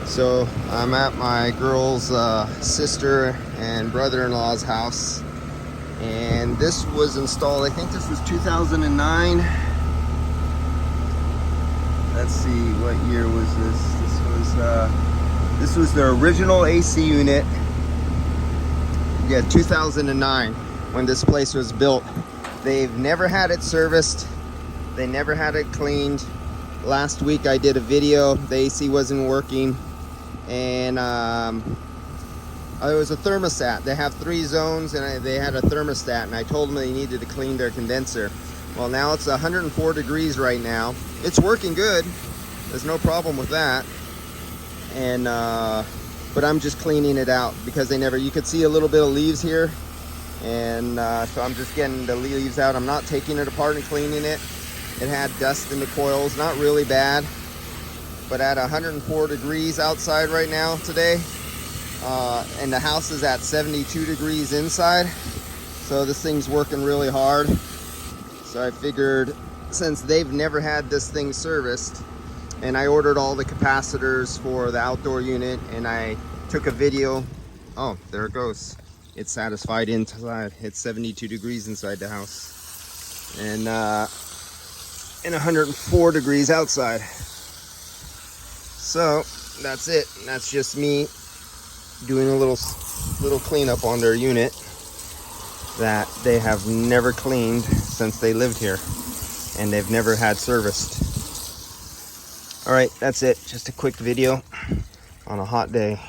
So I'm at my girl's sister and brother-in-law's house, and this was installed, I think this was 2009. Let's see, what year was this? This was the original AC unit. Yeah, 2009 when this place was built. They've never had it serviced. They never had it cleaned. Last week I did a video. The AC wasn't working, and it was a thermostat. They have 3 zones, and they had a thermostat, and I told them they needed to clean their condenser. Well, now it's 104 degrees right now. It's working good. There's no problem with that. And but I'm just cleaning it out because they never, you could see a little bit of leaves here, and so I'm just getting the leaves out. I'm not taking it apart and cleaning it. It had dust in the coils, not really bad, but at 104 degrees outside right now today, and the house is at 72 degrees inside, so this thing's working really hard. So I figured, since they've never had this thing serviced, and I ordered all the capacitors for the outdoor unit, and I took a video. Oh, there it goes. It's satisfied inside. It's 72 degrees inside the house, and 104 degrees outside. So that's it. That's just me doing a little cleanup on their unit that they have never cleaned since they lived here, and they've never had serviced. All right, that's it. Just a quick video on a hot day.